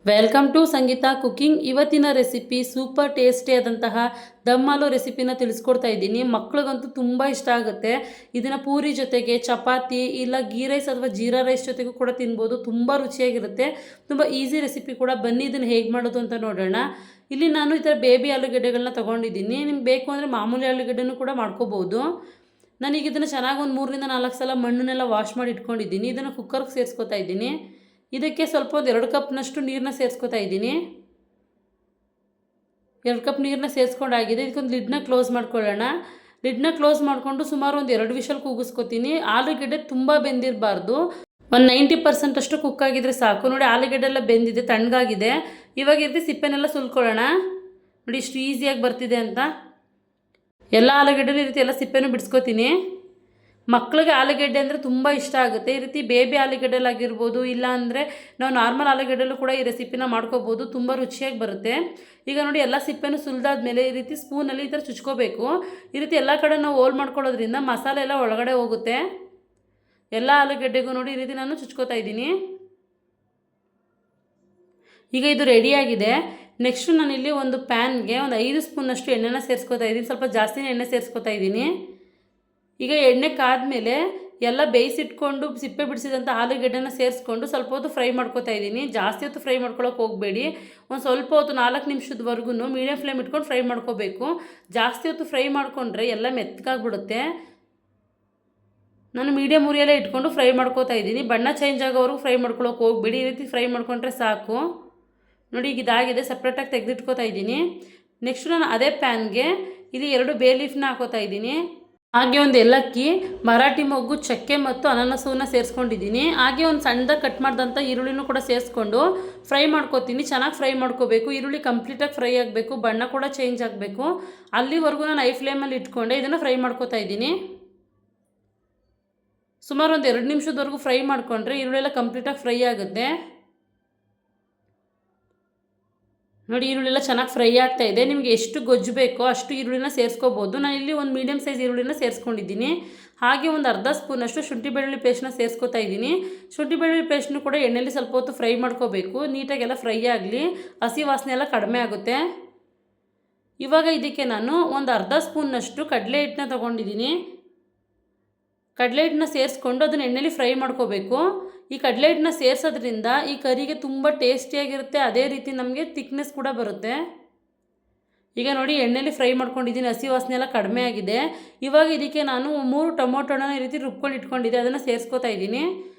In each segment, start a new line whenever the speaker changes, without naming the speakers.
Welcome to Sangeetha cooking. ಇವತ್ತಿನ recipe super tasty ಆದಂತಹ ದಮ್ ಆಲೂ ರೆಸಿಪಿನ ತಿಳಿಸ್ಕೊಡ್ತಾ ಇದ್ದೀನಿ. ಮಕ್ಳಿಗಂತೂ ತುಂಬ ಇಷ್ಟ ಆಗುತ್ತೆ. ಇದನ್ನು ಪೂರಿ ಜೊತೆಗೆ, ಚಪಾತಿ ಇಲ್ಲ ಗೀ ರೈಸ್ ಅಥವಾ ಜೀರಾ ರೈಸ್ ಜೊತೆಗೂ ಕೂಡ ತಿನ್ಬೋದು. ತುಂಬ ರುಚಿಯಾಗಿರುತ್ತೆ. ತುಂಬ ಈಸಿ ರೆಸಿಪಿ ಕೂಡ. ಬನ್ನಿ ಇದನ್ನು ಹೇಗೆ ಮಾಡೋದು ಅಂತ ನೋಡೋಣ. ಇಲ್ಲಿ ನಾನು ಈ ಥರ ಬೇಬಿ ಆಲೂಗಡ್ಡೆಗಳನ್ನ ತೊಗೊಂಡಿದ್ದೀನಿ. ನಿಮ್ಗೆ ಬೇಕು ಅಂದರೆ ಮಾಮೂಲಿ ಆಲೂಗಡ್ಡೆನೂ ಕೂಡ ಮಾಡ್ಕೋಬೋದು. ನಾನೀಗ ಇದನ್ನು ಚೆನ್ನಾಗಿ ಒಂದು 3ರಿಂದ 4 ಸಲ ಮಣ್ಣನ್ನೆಲ್ಲ ವಾಶ್ ಮಾಡಿ ಇಟ್ಕೊಂಡಿದ್ದೀನಿ. ಇದನ್ನು ಕುಕ್ಕರ್ಗೆ ಸೇರಿಸ್ಕೊತಾ ಇದ್ದೀನಿ. ಇದಕ್ಕೆ ಸ್ವಲ್ಪ ಒಂದು 2 ಕಪ್ನಷ್ಟು ನೀರನ್ನ ಸೇರಿಸ್ಕೊತಾ ಇದ್ದೀನಿ. 2 ಕಪ್ ನೀರನ್ನ ಸೇರಿಸ್ಕೊಂಡಾಗಿದೆ. ಇದಕ್ಕೊಂದು ಲಿಡ್ನ ಕ್ಲೋಸ್ ಮಾಡ್ಕೊಳ್ಳೋಣ. ಲಿಡ್ನ ಕ್ಲೋಸ್ ಮಾಡಿಕೊಂಡು ಸುಮಾರು ಒಂದು 2 ವಿಷಲ್ ಕೂಗಿಸ್ಕೊತೀನಿ. ಆಲೂಗಡ್ಡೆ ತುಂಬ ಬೆಂದಿರಬಾರ್ದು. ಒಂದು 90% ಅಷ್ಟು ಕುಕ್ ಆಗಿದ್ರೆ ಸಾಕು. ನೋಡಿ, ಆಲೂಗಡ್ಡೆ ಎಲ್ಲ ಬೆಂದಿದೆ, ತಣ್ಣಗಾಗಿದೆ. ಇವಾಗ ಇರ್ತಿ ಸಿಪ್ಪೆನೆಲ್ಲ ಸುಲ್ಕೊಳ್ಳೋಣ. ನೋಡಿ ಇಷ್ಟು ಈಸಿಯಾಗಿ ಬರ್ತಿದೆ ಅಂತ. ಎಲ್ಲ ಆಲೂಗಡ್ಡೆ ಈ ರೀತಿ ಎಲ್ಲ ಸಿಪ್ಪೆನೂ ಬಿಡಿಸ್ಕೊತೀನಿ. ಮಕ್ಕಳಿಗೆ ಆಲೂಗಡ್ಡೆ ಅಂದರೆ ತುಂಬ ಇಷ್ಟ ಆಗುತ್ತೆ. ಈ ರೀತಿ ಬೇಬಿ ಆಲೂಗಡ್ಡೆಲಾಗಿರ್ಬೋದು, ಇಲ್ಲ ಅಂದರೆ ನಾವು ನಾರ್ಮಲ್ ಆಲೂಗಡ್ಡೆಲ್ಲೂ ಕೂಡ ಈ ರೆಸಿಪಿನ ಮಾಡ್ಕೋಬೋದು. ತುಂಬ ರುಚಿಯಾಗಿ ಬರುತ್ತೆ. ಈಗ ನೋಡಿ, ಎಲ್ಲ ಸಿಪ್ಪೆನೂ ಸುಲಿದಾದ್ಮೇಲೆ ಈ ರೀತಿ ಸ್ಪೂನಲ್ಲಿ ಈ ಥರ ಚುಚ್ಕೋಬೇಕು. ಈ ರೀತಿ ಎಲ್ಲ ಕಡೆ ನಾವು ಹೋಲ್ ಮಾಡ್ಕೊಳ್ಳೋದ್ರಿಂದ ಮಸಾಲೆ ಎಲ್ಲ ಒಳಗಡೆ ಹೋಗುತ್ತೆ. ಎಲ್ಲ ಆಲೂಗಡ್ಡೆಗೂ ನೋಡಿ ಈ ರೀತಿ ನಾನು ಚುಚ್ಕೋತಾ ಇದ್ದೀನಿ. ಈಗ ಇದು ರೆಡಿಯಾಗಿದೆ. ನೆಕ್ಸ್ಟು ನಾನಿಲ್ಲಿ ಒಂದು ಪ್ಯಾನ್ಗೆ ಒಂದು 5 ಸ್ಪೂನಷ್ಟು ಎಣ್ಣೆನ ಸೇರಿಸ್ಕೊತಾ ಇದ್ದೀನಿ. ಸ್ವಲ್ಪ ಜಾಸ್ತಿನೇ ಎಣ್ಣೆ ಸೇರಿಸ್ಕೊತಾ ಇದ್ದೀನಿ. ಈಗ ಎಣ್ಣೆ ಕಾದ್ಮೇಲೆ ಎಲ್ಲ ಬೇಯಿಸಿಟ್ಕೊಂಡು ಸಿಪ್ಪೆ ಬಿಡಿಸಿದಂಥ ಆಲೂಗಡ್ಡೆನ ಸೇರಿಸ್ಕೊಂಡು ಸ್ವಲ್ಪ ಹೊತ್ತು ಫ್ರೈ ಮಾಡ್ಕೊತಾ ಇದ್ದೀನಿ. ಜಾಸ್ತಿ ಹೊತ್ತು ಫ್ರೈ ಮಾಡ್ಕೊಳ್ಳೋಕೆ ಹೋಗಬೇಡಿ. ಒಂದು ಸ್ವಲ್ಪ ಹೊತ್ತು 4 ನಿಮಿಷದವರೆಗೂ ಮೀಡಿಯಮ್ ಫ್ಲೇಮ್ ಇಟ್ಕೊಂಡು ಫ್ರೈ ಮಾಡ್ಕೋಬೇಕು. ಜಾಸ್ತಿ ಹೊತ್ತು ಫ್ರೈ ಮಾಡಿಕೊಂಡ್ರೆ ಎಲ್ಲ ಮೆತ್ತಗಾಗ್ಬಿಡುತ್ತೆ. ನಾನು ಮೀಡಿಯಮ್ ಉರಿಯಲ್ಲೇ ಇಟ್ಕೊಂಡು ಫ್ರೈ ಮಾಡ್ಕೋತಾ ಇದ್ದೀನಿ. ಬಣ್ಣ ಚೇಂಜ್ ಆಗೋವರೆಗೂ ಫ್ರೈ ಮಾಡ್ಕೊಳ್ಳೋಕೆ ಹೋಗಬೇಡಿ. ಈ ರೀತಿ ಫ್ರೈ ಮಾಡ್ಕೊಂಡ್ರೆ ಸಾಕು. ನೋಡಿ, ಈಗ ಇದಾಗಿದೆ. ಸಪ್ರೇಟಾಗಿ ತೆಗೆದಿಟ್ಕೋತಾ ಇದ್ದೀನಿ. ನೆಕ್ಸ್ಟ್ ನಾನು ಅದೇ ಪ್ಯಾನ್ಗೆ ಇಲ್ಲಿ 2 ಬೇ ಲೀಫ್ನ ಹಾಕೋತಾ ಇದ್ದೀನಿ. ಹಾಗೆ ಒಂದು ಏಲಕ್ಕಿ, ಮರಾಠಿ ಮೊಗ್ಗು, ಚಕ್ಕೆ ಮತ್ತು ಅನಾನಸವನ್ನು ಸೇರಿಸ್ಕೊಂಡಿದ್ದೀನಿ. ಹಾಗೆ ಒಂದು ಸಣ್ಣದಾಗಿ ಕಟ್ ಮಾಡಿದಂಥ ಈರುಳ್ಳಿನೂ ಕೂಡ ಸೇರಿಸ್ಕೊಂಡು ಫ್ರೈ ಮಾಡ್ಕೋತೀನಿ. ಚೆನ್ನಾಗಿ ಫ್ರೈ ಮಾಡ್ಕೋಬೇಕು. ಈರುಳ್ಳಿ ಕಂಪ್ಲೀಟಾಗಿ ಫ್ರೈ ಆಗಬೇಕು, ಬಣ್ಣ ಕೂಡ ಚೇಂಜ್ ಆಗಬೇಕು. ಅಲ್ಲಿವರೆಗೂ ನಾನು ಐ ಫ್ಲೇಮಲ್ಲಿ ಇಟ್ಕೊಂಡೆ ಇದನ್ನು ಫ್ರೈ ಮಾಡ್ಕೋತಾ ಇದ್ದೀನಿ. ಸುಮಾರು ಒಂದು 2 ನಿಮಿಷದವರೆಗೂ ಫ್ರೈ ಮಾಡಿಕೊಂಡ್ರೆ ಈರುಳ್ಳಿ ಎಲ್ಲ ಕಂಪ್ಲೀಟಾಗಿ ಫ್ರೈ ಆಗುತ್ತೆ. ನೋಡಿ, ಈರುಳ್ಳೆಲ್ಲ ಚೆನ್ನಾಗಿ ಫ್ರೈ ಆಗ್ತಾ ಇದೆ. ನಿಮಗೆ ಎಷ್ಟು ಗೊಜ್ಜು ಬೇಕೋ ಅಷ್ಟು ಈರುಳ್ಳಿನ ಸೇರಿಸ್ಕೋಬೋದು. ನಾನು ಇಲ್ಲಿ ಒಂದು ಮೀಡಿಯಮ್ ಸೈಜ್ ಈರುಳ್ಳಿನ ಸೇರಿಸ್ಕೊಂಡಿದ್ದೀನಿ. ಹಾಗೆ ಒಂದು ಅರ್ಧ ಸ್ಪೂನಷ್ಟು ಶುಂಠಿ ಬೆಳ್ಳುಳ್ಳಿ ಪೇಸ್ಟ್ನ ಸೇರಿಸ್ಕೊತಾ ಇದ್ದೀನಿ. ಶುಂಠಿ ಬೆಳ್ಳುಳ್ಳಿ ಪೇಸ್ಟ್ನು ಕೂಡ ಎಣ್ಣೆಯಲ್ಲಿ ಸ್ವಲ್ಪ ಹೊತ್ತು ಫ್ರೈ ಮಾಡ್ಕೋಬೇಕು. ನೀಟಾಗೆಲ್ಲ ಫ್ರೈ ಆಗಲಿ, ಹಸಿ ವಾಸನೆ ಎಲ್ಲ ಕಡಿಮೆ ಆಗುತ್ತೆ. ಇವಾಗ ಇದಕ್ಕೆ ನಾನು ಒಂದು ಅರ್ಧ ಸ್ಪೂನ್ನಷ್ಟು ಕಡಲೆ ಹಿಟ್ಟನ್ನ ತೊಗೊಂಡಿದ್ದೀನಿ. ಕಡಲೆ ಹಿಟ್ಟನ್ನ ಸೇರಿಸ್ಕೊಂಡು ಅದನ್ನು ಎಣ್ಣೆಯಲ್ಲಿ ಫ್ರೈ ಮಾಡ್ಕೋಬೇಕು. ಈ ಕಡಲೆ ಹಿಟ್ಟನ್ನ ಸೇರಿಸೋದ್ರಿಂದ ಈ ಕರಿಗೆ ತುಂಬ ಟೇಸ್ಟಿಯಾಗಿರುತ್ತೆ. ಅದೇ ರೀತಿ ನಮಗೆ ತಿಕ್ನೆಸ್ ಕೂಡ ಬರುತ್ತೆ. ಈಗ ನೋಡಿ, ಎಣ್ಣೆಯಲ್ಲಿ ಫ್ರೈ ಮಾಡ್ಕೊಂಡಿದ್ದೀನಿ. ಹಸಿ ವಾಸನೆ ಎಲ್ಲ ಕಡಿಮೆ ಆಗಿದೆ. ಇವಾಗ ಇದಕ್ಕೆ ನಾನು 3 ಟೊಮೊಟೊನ ಈ ರೀತಿ ರುಬ್ಕೊಂಡು ಇಟ್ಕೊಂಡಿದ್ದೆ, ಅದನ್ನು ಸೇರಿಸ್ಕೊತಾ ಇದ್ದೀನಿ.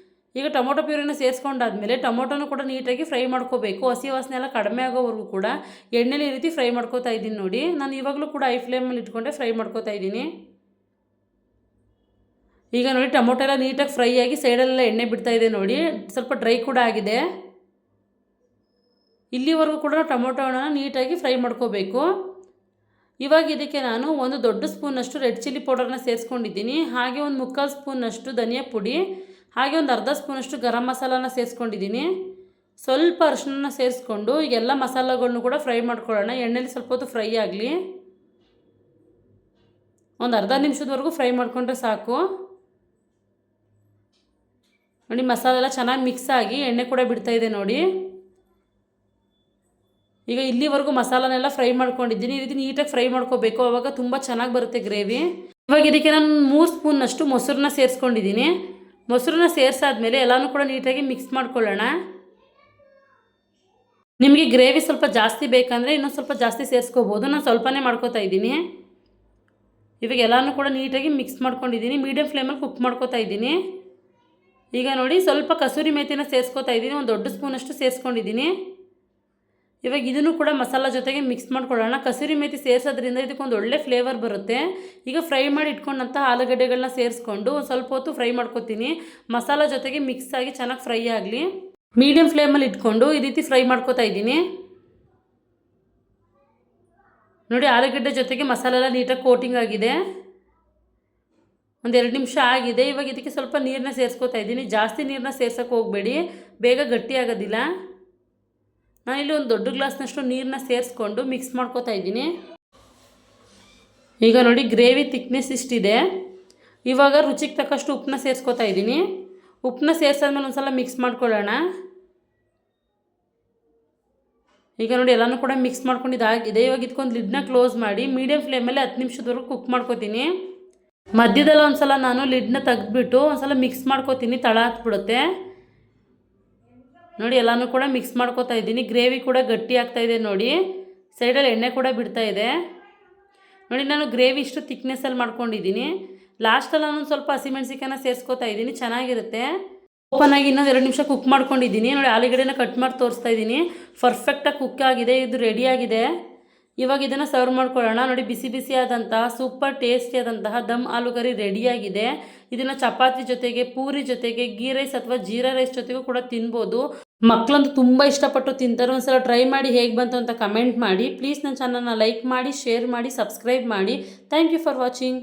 ಈಗ ಟೊಮೊಟೊ ಪ್ಯೂರಿನ ಸೇರಿಸ್ಕೊಂಡಾದ್ಮೇಲೆ ಟೊಮೊಟೊನೂ ಕೂಡ ನೀಟಾಗಿ ಫ್ರೈ ಮಾಡ್ಕೋಬೇಕು. ಹಸಿ ವಾಸನೆ ಎಲ್ಲ ಕಡಿಮೆ ಆಗೋವರೆಗೂ ಕೂಡ ಎಣ್ಣೆಲಿ ಈ ರೀತಿ ಫ್ರೈ ಮಾಡ್ಕೋತಾ ಇದ್ದೀನಿ. ನೋಡಿ, ನಾನು ಇವಾಗಲೂ ಕೂಡ ಐ ಫ್ಲೇಮಲ್ಲಿ ಇಟ್ಕೊಂಡೆ ಫ್ರೈ ಮಾಡ್ಕೋತಾ ಇದ್ದೀನಿ. ಈಗ ನೋಡಿ, ಟೊಮೊಟೊ ಎಲ್ಲ ನೀಟಾಗಿ ಫ್ರೈ ಆಗಿ ಸೈಡಲ್ಲೆಲ್ಲ ಎಣ್ಣೆ ಬಿಡ್ತಾ ಇದೆ. ನೋಡಿ, ಸ್ವಲ್ಪ ಡ್ರೈ ಕೂಡ ಆಗಿದೆ. ಇಲ್ಲಿವರೆಗೂ ಕೂಡ ಟೊಮೊಟೊನ ನೀಟಾಗಿ ಫ್ರೈ ಮಾಡ್ಕೋಬೇಕು. ಇವಾಗ ಇದಕ್ಕೆ ನಾನು ಒಂದು ದೊಡ್ಡ ಸ್ಪೂನಷ್ಟು ರೆಡ್ ಚಿಲ್ಲಿ ಪೌಡರ್ನ ಸೇರಿಸ್ಕೊಂಡಿದ್ದೀನಿ. ಹಾಗೆ ಒಂದು 3/4 ಸ್ಪೂನಷ್ಟು ಧನಿಯಾ ಪುಡಿ, ಹಾಗೆ ಒಂದು ಅರ್ಧ ಸ್ಪೂನಷ್ಟು ಗರಂ ಮಸಾಲಾನ ಸೇರಿಸ್ಕೊಂಡಿದ್ದೀನಿ. ಸ್ವಲ್ಪ ಅರಿಶಿನ ಸೇರಿಸ್ಕೊಂಡು ಈಗೆಲ್ಲ ಮಸಾಲೆಗಳನ್ನು ಕೂಡ ಫ್ರೈ ಮಾಡ್ಕೊಳ್ಳೋಣ. ಎಣ್ಣೆಲಿ ಸ್ವಲ್ಪ ಹೊತ್ತು ಫ್ರೈ ಆಗಲಿ. ಒಂದು ಅರ್ಧ ನಿಮಿಷದವರೆಗೂ ಫ್ರೈ ಮಾಡಿಕೊಂಡ್ರೆ ಸಾಕು. ನೋಡಿ, ಮಸಾಲೆ ಎಲ್ಲ ಚೆನ್ನಾಗಿ ಮಿಕ್ಸ್ ಆಗಿ ಎಣ್ಣೆ ಕೂಡ ಬಿಡ್ತಾ ಇದೆ. ನೋಡಿ, ಈಗ ಇಲ್ಲಿವರೆಗೂ ಮಸಾಲನೆಲ್ಲ ಫ್ರೈ ಮಾಡ್ಕೊಂಡಿದ್ದೀನಿ. ಈ ರೀತಿ ನೀಟಾಗಿ ಫ್ರೈ ಮಾಡ್ಕೋಬೇಕು, ಆವಾಗ ತುಂಬ ಚೆನ್ನಾಗಿ ಬರುತ್ತೆ ಗ್ರೇವಿ. ಇವಾಗ ಇದಕ್ಕೆ ನಾನು 3 ಸ್ಪೂನಷ್ಟು ಮೊಸರನ್ನ ಸೇರಿಸ್ಕೊಂಡಿದ್ದೀನಿ. ಮೊಸರನ್ನ ಸೇರಿಸಾದ್ಮೇಲೆ ಎಲ್ಲನೂ ಕೂಡ ನೀಟಾಗಿ ಮಿಕ್ಸ್ ಮಾಡ್ಕೊಳ್ಳೋಣ. ನಿಮಗೆ ಗ್ರೇವಿ ಸ್ವಲ್ಪ ಜಾಸ್ತಿ ಬೇಕಂದರೆ ಇನ್ನೊಂದು ಸ್ವಲ್ಪ ಜಾಸ್ತಿ ಸೇರಿಸ್ಕೋಬೋದು. ನಾನು ಸ್ವಲ್ಪನೇ ಮಾಡ್ಕೋತಾ ಇದ್ದೀನಿ. ಇವಾಗ ಎಲ್ಲನೂ ಕೂಡ ನೀಟಾಗಿ ಮಿಕ್ಸ್ ಮಾಡ್ಕೊಂಡಿದ್ದೀನಿ. ಮೀಡಿಯಮ್ ಫ್ಲೇಮಲ್ಲಿ ಕುಕ್ ಮಾಡ್ಕೋತಾ ಇದ್ದೀನಿ. ಈಗ ನೋಡಿ, ಸ್ವಲ್ಪ ಕಸೂರಿ ಮೇಥಿನ ಸೇರಿಸ್ಕೊತಾ ಇದ್ದೀನಿ. ಒಂದು ದೊಡ್ಡ ಸ್ಪೂನಷ್ಟು ಸೇರಿಸ್ಕೊಂಡಿದ್ದೀನಿ. ಇವಾಗ ಇದನ್ನು ಕೂಡ ಮಸಾಲ ಜೊತೆಗೆ ಮಿಕ್ಸ್ ಮಾಡ್ಕೊಳ್ಳೋಣ. ಕಸೂರಿ ಮೇಥಿ ಸೇರಿಸೋದ್ರಿಂದ ಇದಕ್ಕೊಂದು ಒಳ್ಳೆ ಫ್ಲೇವರ್ ಬರುತ್ತೆ. ಈಗ ಫ್ರೈ ಮಾಡಿ ಇಟ್ಕೊಂಡಂಥ ಆಲೂಗಡ್ಡೆಗಳನ್ನ ಸೇರಿಸ್ಕೊಂಡು ಒಂದು ಸ್ವಲ್ಪ ಹೊತ್ತು ಫ್ರೈ ಮಾಡ್ಕೊತೀನಿ. ಮಸಾಲ ಜೊತೆಗೆ ಮಿಕ್ಸ್ ಆಗಿ ಚೆನ್ನಾಗಿ ಫ್ರೈ ಆಗಲಿ. ಮೀಡಿಯಮ್ ಫ್ಲೇಮಲ್ಲಿ ಇಟ್ಕೊಂಡು ಈ ರೀತಿ ಫ್ರೈ ಮಾಡ್ಕೋತಾ ಇದ್ದೀನಿ. ನೋಡಿ, ಆಲೂಗಡ್ಡೆ ಜೊತೆಗೆ ಮಸಾಲೆ ಎಲ್ಲ ನೀಟಾಗಿ ಕೋಟಿಂಗ್ ಆಗಿದೆ. ಒಂದು 2 ನಿಮಿಷ ಆಗಿದೆ. ಇವಾಗ ಇದಕ್ಕೆ ಸ್ವಲ್ಪ ನೀರನ್ನ ಸೇರಿಸ್ಕೊತಾ ಇದ್ದೀನಿ. ಜಾಸ್ತಿ ನೀರನ್ನ ಸೇರ್ಸೋಕ್ಕೆ ಹೋಗಬೇಡಿ, ಬೇಗ ಗಟ್ಟಿ ಆಗೋದಿಲ್ಲ. ನಾನಿಲ್ಲಿ ಒಂದು ದೊಡ್ಡ ಗ್ಲಾಸ್ನಷ್ಟು ನೀರನ್ನ ಸೇರಿಸ್ಕೊಂಡು ಮಿಕ್ಸ್ ಮಾಡ್ಕೋತಾ ಇದ್ದೀನಿ. ಈಗ ನೋಡಿ, ಗ್ರೇವಿ ಥಿಕ್ನೆಸ್ ಇಷ್ಟಿದೆ. ಇವಾಗ ರುಚಿಗೆ ತಕ್ಕಷ್ಟು ಉಪ್ಪನ್ನ ಸೇರಿಸ್ಕೊತಾ ಇದ್ದೀನಿ. ಉಪ್ಪನ್ನ ಸೇರಿಸಾದ್ಮೇಲೆ ಒಂದು ಸಲ ಮಿಕ್ಸ್ ಮಾಡ್ಕೊಳ್ಳೋಣ. ಈಗ ನೋಡಿ ಎಲ್ಲನೂ ಕೂಡ ಮಿಕ್ಸ್ ಮಾಡ್ಕೊಂಡು ಇದಾಗಿದೆ. ಇವಾಗ ಇದಕ್ಕೊಂದು ಲಿಡ್ನ ಕ್ಲೋಸ್ ಮಾಡಿ ಮೀಡಿಯಮ್ ಫ್ಲೇಮಲ್ಲಿ 10 ನಿಮಿಷದವರೆಗೂ ಕುಕ್ ಮಾಡ್ಕೋತೀನಿ. ಮಧ್ಯದಲ್ಲಿ ಒಂದ್ಸಲ ನಾನು ಲಿಡ್ನ ತೆಗೆದ್ಬಿಟ್ಟು ಒಂದ್ಸಲ ಮಿಕ್ಸ್ ಮಾಡ್ಕೋತೀನಿ, ತಳ ಹತ್ಬಿಡುತ್ತೆ. ನೋಡಿ ಎಲ್ಲನೂ ಕೂಡ ಮಿಕ್ಸ್ ಮಾಡ್ಕೋತಾ ಇದ್ದೀನಿ. ಗ್ರೇವಿ ಕೂಡ ಗಟ್ಟಿ ಆಗ್ತಾಯಿದೆ ನೋಡಿ, ಸೈಡಲ್ಲಿ ಎಣ್ಣೆ ಕೂಡ ಬಿಡ್ತಾ ಇದೆ ನೋಡಿ. ನಾನು ಗ್ರೇವಿ ಇಷ್ಟು ಥಿಕ್ನೆಸ್ಸಲ್ಲಿ ಮಾಡ್ಕೊಂಡಿದ್ದೀನಿ. ಲಾಸ್ಟಲ್ಲಿ ನಾನು ಸ್ವಲ್ಪ ಹಸಿಮೆಣ್ಸಿಕಾಯನ್ನ ಸೇರಿಸ್ಕೋತಾ ಇದ್ದೀನಿ, ಚೆನ್ನಾಗಿರುತ್ತೆ. ಓಪನ್ ಆಗಿ ಇನ್ನೊಂದು 2 ನಿಮಿಷ ಕುಕ್ ಮಾಡ್ಕೊಂಡಿದ್ದೀನಿ ನೋಡಿ. ಆಲೂಗಡ್ಡೆನ ಕಟ್ ಮಾಡಿ ತೋರಿಸ್ತಾ ಇದ್ದೀನಿ. ಪರ್ಫೆಕ್ಟಾಗಿ ಕುಕ್ ಆಗಿದೆ, ಇದು ರೆಡಿಯಾಗಿದೆ. ಇವಾಗ ಇದನ್ನು ಸರ್ವ್ ಮಾಡ್ಕೊಳ್ಳೋಣ. ನೋಡಿ ಬಿಸಿ ಬಿಸಿಯಾದಂತಹ ಸೂಪರ್ ಟೇಸ್ಟಿಯಾದಂತಹ ದಮ್ ಆಲೂಗರಿ ರೆಡಿಯಾಗಿದೆ. ಇದನ್ನು ಚಪಾತಿ ಜೊತೆಗೆ, ಪೂರಿ ಜೊತೆಗೆ, ಗೀ ರೈಸ್ ಅಥವಾ ಜೀರಾ ರೈಸ್ ಜೊತೆಗೂ ಕೂಡ ತಿನ್ಬೋದು. ಮಕ್ಕಳಂತೂ ತುಂಬ ಇಷ್ಟಪಟ್ಟು ತಿಂತಾರೆ. ಒಂದ್ಸಲ ಟ್ರೈ ಮಾಡಿ ಹೇಗೆ ಬಂತು ಅಂತ ಕಮೆಂಟ್ ಮಾಡಿ. ಪ್ಲೀಸ್ ನನ್ನ ಚಾನಲ್ನ ಲೈಕ್ ಮಾಡಿ, ಶೇರ್ ಮಾಡಿ, ಸಬ್ಸ್ಕ್ರೈಬ್ ಮಾಡಿ. Thank you for watching.